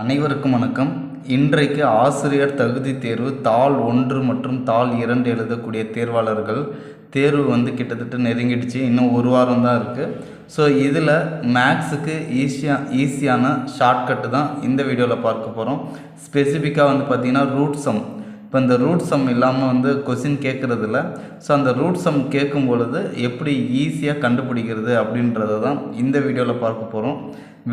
அனைவருக்கும் வணக்கம். இன்றைக்கு ஆசிரியர் தகுதி தேர்வு தாள் 1 மற்றும் தாள் 2 எழுதக்கூடிய தேர்வாளர்கள் தேர்வு கிட்டத்தட்ட நெருங்கிடுச்சு. இன்னும் ஒரு வாரம் தான் இருக்குது. ஸோ இதில் மேக்ஸுக்கு ஈஸியான ஷார்ட்கட்டு தான் இந்த வீடியோவில் பார்க்க போகிறோம். ஸ்பெசிஃபிக்காக பார்த்திங்கன்னா ரூட் சம். இப்போ இந்த ரூட் சம் இல்லாமல் கொஸ்டின் கேட்குறதில்ல. ஸோ அந்த ரூட் சம் கேட்கும் பொழுது எப்படி ஈஸியாக கண்டுபிடிக்கிறது அப்படின்றத தான் இந்த வீடியோவில் பார்க்க போகிறோம்.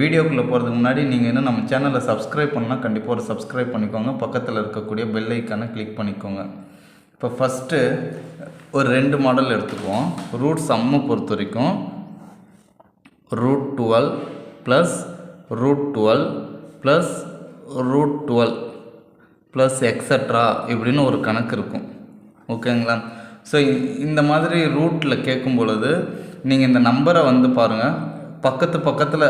வீடியோக்குள்ளே போகிறதுக்கு முன்னாடி நீங்கள் இன்னும் நம்ம சேனலை சப்ஸ்கிரைப் பண்ணால் கண்டிப்பாக ஒரு சப்ஸ்கிரைப் பண்ணிக்கோங்க. பக்கத்தில் இருக்கக்கூடிய பெல் ஐக்கானை கிளிக் பண்ணிக்கோங்க. இப்போ ஃபஸ்ட்டு ஒரு 2 மாடல் எடுத்துக்குவோம். ரூட் சம்மை பொறுத்த வரைக்கும் root 12 plus root 12 plus root 12 plus extra இப்படின்னு ஒரு கணக்கு இருக்கும். ஓகேங்களா? ஸோ இந்த மாதிரி ரூட்டில் கேட்கும் பொழுது நீங்கள் இந்த நம்பரை பாருங்கள், பக்கத்தில்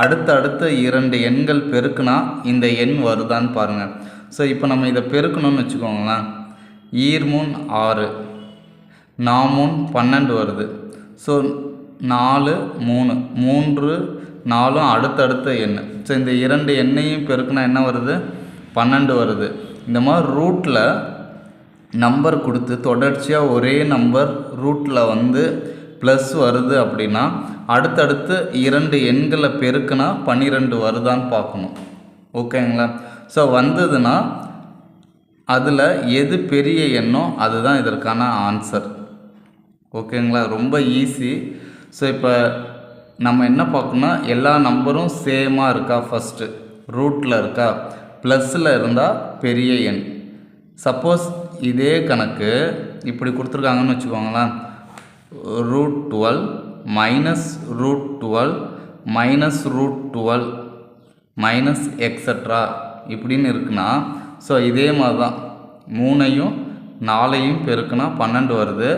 அடுத்த 2 எண்கள் பெருக்குனா இந்த எண் வருதான்னு பாருங்கள். ஸோ இப்போ நம்ம இதை பெருக்கணும்னு வச்சுக்கோங்களேன். 3 6 4 12 வருது. ஸோ 4 3 3 4 அடுத்த எண். ஸோ இந்த 2 எண்ணையும் பெருக்குனா என்ன வருது? 12 வருது. இந்த மாதிரி ரூட்டில் நம்பர் கொடுத்து தொடர்ச்சியாக ஒரே நம்பர் ரூட்டில் ப்ளஸ் வருது அப்படின்னா அடுத்தடுத்து 2 எண்களை பெருக்குனா 12 வருதான்னு பார்க்கணும். ஓகேங்களா? ஸோ வந்ததுன்னா அதில் எது பெரிய எண்ணோ அதுதான் இதற்கான ஆன்சர். ஓகேங்களா? ரொம்ப ஈஸி. ஸோ இப்போ நம்ம என்ன பார்க்கணும்னா எல்லா நம்பரும் சேமாக இருக்கா, ஃபஸ்ட்டு ரூட்டில் இருக்கா, ப்ளஸில் இருந்தால் பெரிய எண். சப்போஸ் இதே கணக்கு இப்படி கொடுத்துருக்காங்கன்னு வச்சுக்கோங்களேன். Root 12 minus root 12 minus root 12 minus extra இப்படின்னு இருக்குன்னா, ஸோ இதே மாதிரி தான் 3ஐயும் 4ஐயும் பெருக்குனா 12 வருது.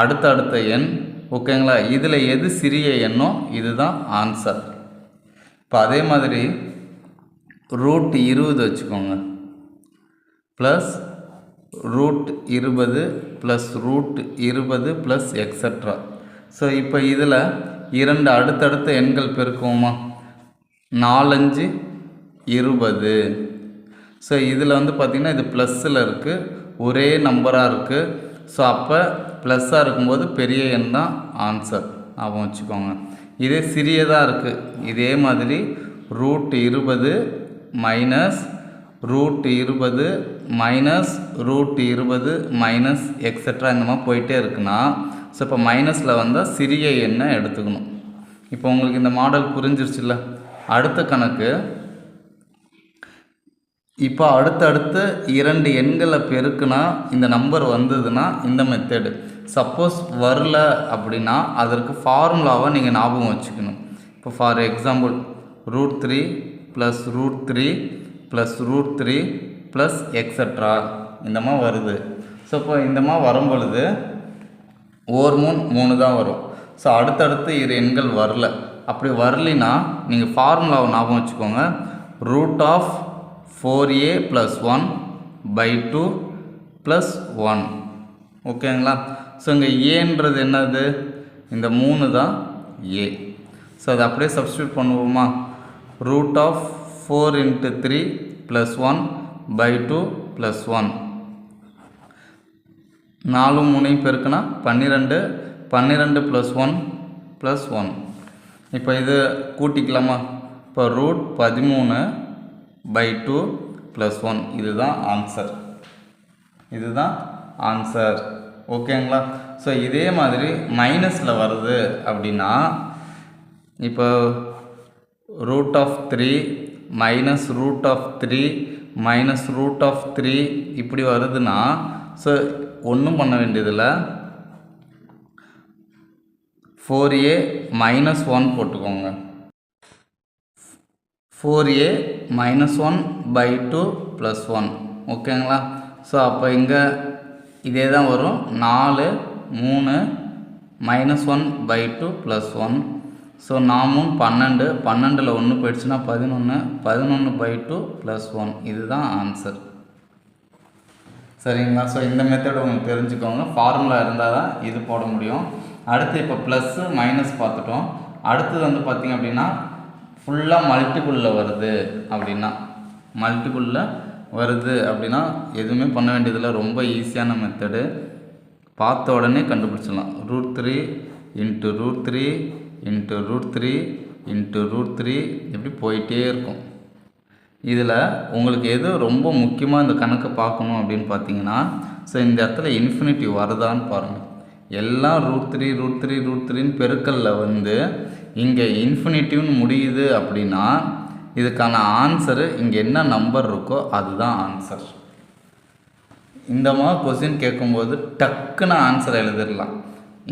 அடுத்த எண். ஓகேங்களா? இதில் எது சிறிய எண்ணோ இதுதான் ஆன்சர். இப்போ அதே மாதிரி ரூட் 20 வச்சுக்கோங்க, plus root 20 plus root 20 plus extra. So இப்போ இதில் 2 அடுத்தடுத்த எண்கள் பெருக்குவோமா? 4 5 20. ஸோ இதில் பார்த்திங்கன்னா இது ப்ளஸ்ஸில் இருக்குது, ஒரே நம்பராக இருக்குது. ஸோ அப்போ ப்ளஸ்ஸாக இருக்கும்போது பெரிய எண் தான் ஆன்சர். ஞாபகம் வச்சுக்கோங்க. இதே சிறியதாக இருக்குது, இதே மாதிரி root 20 minus root 20 minus root 20 minus extra இந்த மாதிரி போயிட்டே இருக்குன்னா, ஸோ இப்போ மைனஸில் வந்தால் சிறிய எண்ணை எடுத்துக்கணும். இப்போ உங்களுக்கு இந்த மாடல் புரிஞ்சிருச்சுல்ல? அடுத்த கணக்கு. இப்போ அடுத்து 2 எண்களை பெருக்குனா இந்த நம்பர் வந்ததுன்னா இந்த மெத்தடு. சப்போஸ் வரல அப்படின்னா அதற்கு ஃபார்முலாவை நீங்கள் ஞாபகம் வச்சுக்கணும். இப்போ for example root 3 plus root 3 plus root 3 plus extra இந்த மாதிரி வருது. ஸோ இப்போ இந்த மாதிரி வரும் பொழுது 3 தான் வரும். ஸோ அடுத்தடுத்து 2 எண்கள் வரல. அப்படி வரலினா நீங்கள் ஃபார்முலாவை ஞாபகம் வச்சுக்கோங்க. Root of 4a + 1 / 2 + 1. ஓகேங்களா? ஸோ இங்கே ஏன்றது என்னது? இந்த 3 தான் ஏ. ஸோ அதை அப்படியே சப்ஸ்டியூட் பண்ணுவோமா? Root of 4 × 3 + 1 / 2 + 1. 4 3 பெருக்குனா 12 12 + 1 + 1. இப்போ இது கூட்டிக்கலாமா? இப்போ ரூட் 13/2 + 1 இதுதான் ஆன்சர். ஓகேங்களா? ஸோ இதே மாதிரி மைனஸில் வருது அப்படின்னா இப்போ root of 3 minus root of 3 minus root of 3 இப்படி வருதுன்னா, ஸோ ஒன்றும் பண்ண வேண்டியதில்லை. 4a - 1 போட்டுக்கோங்க. 4a - 1/2 + 1. ஓகேங்களா? ஸோ அப்போ இங்கே இதே தான் வரும். 4 3 -1/2 + 1. ஸோ 4 12 12ல் 1 போயிடுச்சுன்னா 11 11/2 + 1 இதுதான் ஆன்சர். சரிங்களா? ஸோ இந்த மெத்தட் உங்களுக்கு தெரிஞ்சுக்கோங்க. ஃபார்முலா இருந்தால் தான் இது போட முடியும். அடுத்து இப்போ ப்ளஸ்ஸு மைனஸ் பார்த்துட்டோம். அடுத்தது பார்த்திங்க அப்படின்னா ஃபுல்லாக மல்டிபிளில் வருது அப்படின்னா எதுவுமே பண்ண வேண்டியதில்லை. ரொம்ப ஈஸியான மெத்தடு, பார்த்த உடனே கண்டுபிடிச்சிடலாம். √3 × √3 × √3 × √3 இப்படி போயிட்டே இருக்கும். இதில் உங்களுக்கு எது ரொம்ப முக்கியமாக இந்த கணக்கை பார்க்கணும் அப்படின்னு பார்த்தீங்கன்னா, ஸோ இந்த இடத்துல இன்ஃபினிட்டி வருதான்னு பாருங்கள். எல்லாம் √3 பெருக்கல்ல வந்து இங்கே இன்ஃபினிட்டிவ்னு முடியுது அப்படின்னா இதுக்கான ஆன்சரு இங்கே என்ன நம்பர் இருக்கோ அதுதான் ஆன்சர். இந்த மாதிரி கொஸ்டின் கேட்கும்போது டக்குன்னு ஆன்சர் எழுதிடலாம்.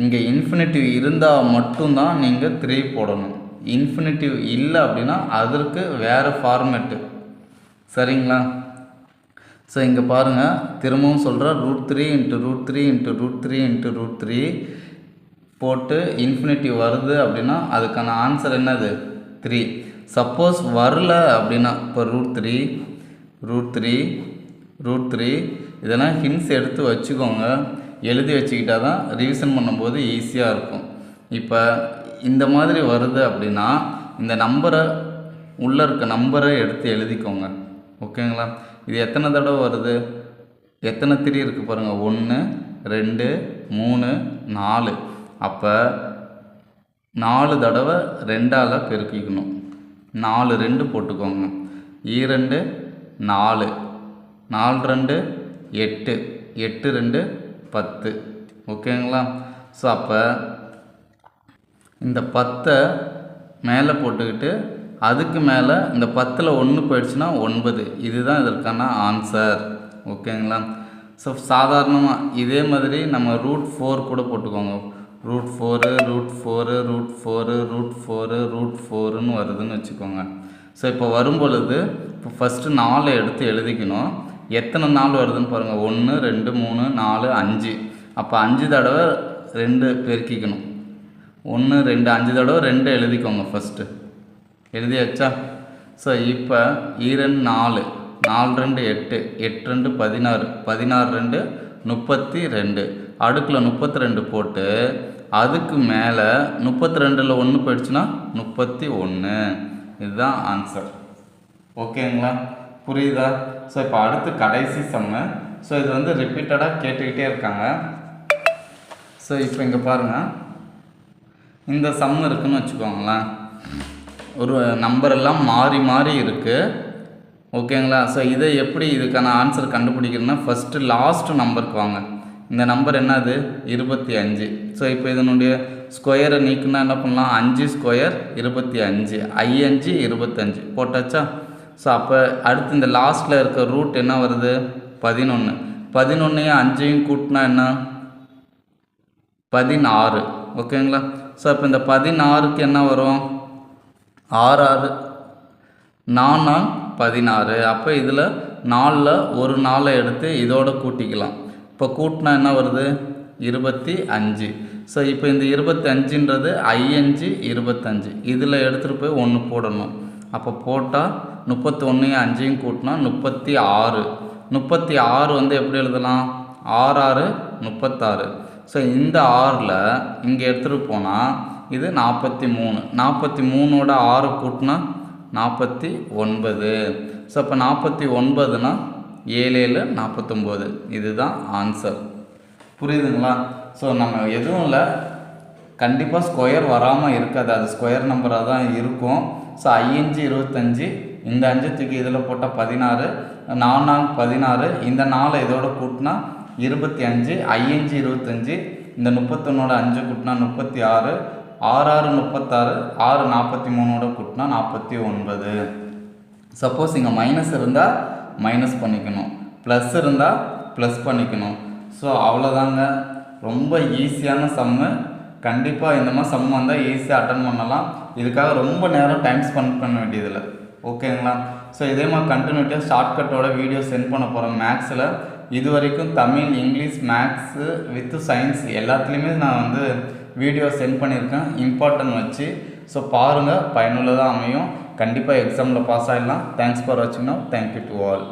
இங்கே இன்ஃபினிட்டிவ் இருந்தால் மட்டும்தான் நீங்கள் 3 போடணும். இன்ஃபினிட்டிவ் இல்லை அப்படின்னா அதற்கு வேறு ஃபார்மேட்டு. சரிங்களா? ஸோ இங்கே பாருங்கள், திரும்பவும் சொல்கிறேன். √3 × √3 × √3 × √3 போட்டு இன்ஃபினிட்டிவ் வருது அப்படின்னா அதுக்கான ஆன்சர் என்னது? 3. சப்போஸ் வரல அப்படின்னா இப்போ √3 இதெல்லாம் ஹிண்ட்ஸ் எடுத்து வச்சுக்கோங்க. எழுதி வச்சுக்கிட்டா தான் ரிவிஷன் பண்ணும்போது ஈஸியாக இருக்கும். இப்போ இந்த மாதிரி வருது அப்படின்னா இந்த நம்பரை உள்ளே இருக்க நம்பரை எடுத்து எழுதிக்கோங்க. ஓகேங்களா? இது எத்தனை தடவை வருது, எத்தனை 3 இருக்குது பாருங்கள். 1 2 3 4. அப்போ 4 தடவை 2ஆல் பெருக்கிக்கணும். 4 2 போட்டுக்கோங்க. 2 4 4 2 8 8 2 10. ஓகேங்களா? ஸோ அப்போ இந்த 10 மேலே போட்டுக்கிட்டு அதுக்கு மேலே இந்த 10ல் 1 போயிடுச்சுன்னா 9. இதுதான் இதற்கான ஆன்சர். ஓகேங்களா? ஸோ சாதாரணமாக இதே மாதிரி நம்ம √4 கூட போட்டுக்கோங்க. √4 வருதுன்னு வச்சுக்கோங்க. ஸோ இப்போ வரும் பொழுது இப்போ ஃபஸ்ட்டு 4 எடுத்து எழுதிக்கணும். எத்தனை 4 வருதுன்னு பாருங்கள். 1 2 3 4 5. அப்போ 5 தடவை 2 பெருக்கிக்கணும். 1 2 5 தடவை 2 எழுதிக்கோங்க. ஃபஸ்ட்டு எழுதியாச்சா? ஸோ இப்போ 2 4 4 2 8 8 2 16 16 2 32. அடுக்கில் 32 போட்டு அதுக்கு மேலே 32ல் 1 போயிடுச்சுன்னா 31. இதுதான் ஆன்சர். ஓகேங்களா? புரியுதா? ஸோ இப்போ அடுத்து கடைசி சம்மு. ஸோ இது வந்து ரிப்பீட்டடாக கேட்டுக்கிட்டே இருக்காங்க. ஸோ இப்போ இங்கே பாருங்கள், இந்த சம் இருக்குதுன்னு வச்சுக்கோங்களேன். ஒரு நம்பரெல்லாம் மாறி மாறி இருக்குது. ஓகேங்களா? ஸோ இதை எப்படி இதுக்கான ஆன்சர் கண்டுபிடிக்கிறதுனா ஃபஸ்ட்டு லாஸ்ட் நம்பருக்கு வாங்க. இந்த நம்பர் என்னது? 25. ஸோ இப்போ இதனுடைய ஸ்கொயரை நீக்குன்னா என்ன பண்ணலாம்? 5 ஸ்கொயர் 25 5 25 போட்டாச்சா? ஸோ அப்போ அடுத்து இந்த லாஸ்ட்டில் இருக்க ரூட் என்ன வருது? 11. 11ஐயும் 5ஐயும் கூட்டினா என்ன? 16. ஓகேங்களா? ஸோ இப்போ இந்த 16க்கு என்ன வரும்? 6 6 4 16. அப்போ இதில் 4ல் ஒரு 4 எடுத்து இதோட கூட்டிக்கலாம். இப்போ கூட்டினா என்ன வருது? 25. ஸோ இப்போ இந்த 25ன்றது 5 25. இதில் எடுத்துகிட்டு போய் 1 போடணும். அப்போ போட்டால் 31ஐயும் 5ஐயும் கூட்டினா 36. 36 வந்து எப்படி எழுதலாம்? 6 6 36. ஸோ இந்த 6ல் இங்கே எடுத்துகிட்டு போனால் இது 43. 43ஓட 6 கூட்டினா 49. ஸோ அப்போ 49னா 7 7 49. இதுதான் ஆன்சர். புரியுதுங்களா? ஸோ நம்ம எதுவும் இல்லை, கண்டிப்பாக ஸ்கொயர் வராமல் இருக்காது. அது ஸ்கொயர் நம்பராக தான் இருக்கும். ஸோ 5 25 இந்த 5 தூக்கி இதில் போட்டால் 16 4 16. இந்த 4 இதோட கூட்டினா 25 5 25. இந்த 31ஓட 5 கூட்டினா 36 6 6 36 6 43ஓட கூட்டினா 49. சப்போஸ் இங்கே மைனஸ் இருந்தால் மைனஸ் பண்ணிக்கணும், ப்ளஸ் இருந்தால் ப்ளஸ் பண்ணிக்கணும். ஸோ அவ்வளோதாங்க. ரொம்ப ஈஸியான சம்மு. கண்டிப்பாக இந்த மாதிரி சம் வந்தால் ஈஸியாக அட்டன் பண்ணலாம். இதுக்காக ரொம்ப நேரம் டைம் ஸ்பெண்ட் பண்ண வேண்டியதில்லை. ஓகேங்களா? ஸோ இதே மாதிரி கண்டினியூட்டியாக ஷார்ட்கட்டோட வீடியோ சென்ட் பண்ண போகிறேன் மேக்ஸில். இது வரைக்கும் Tamil, English, maths with science எல்லாத்துலேயுமே நான் வந்து வீடியோ சென்ட் பண்ணியிருக்கேன் இம்பார்ட்டன்ட் வச்சு. ஸோ பாருங்கள், பயனுள்ளதாக அமையும். கண்டிப்பாக எக்ஸாமில் பாஸ் ஆகிடலாம். தேங்க்ஸ் ஃபார் வாட்சிங். Now thank you to all.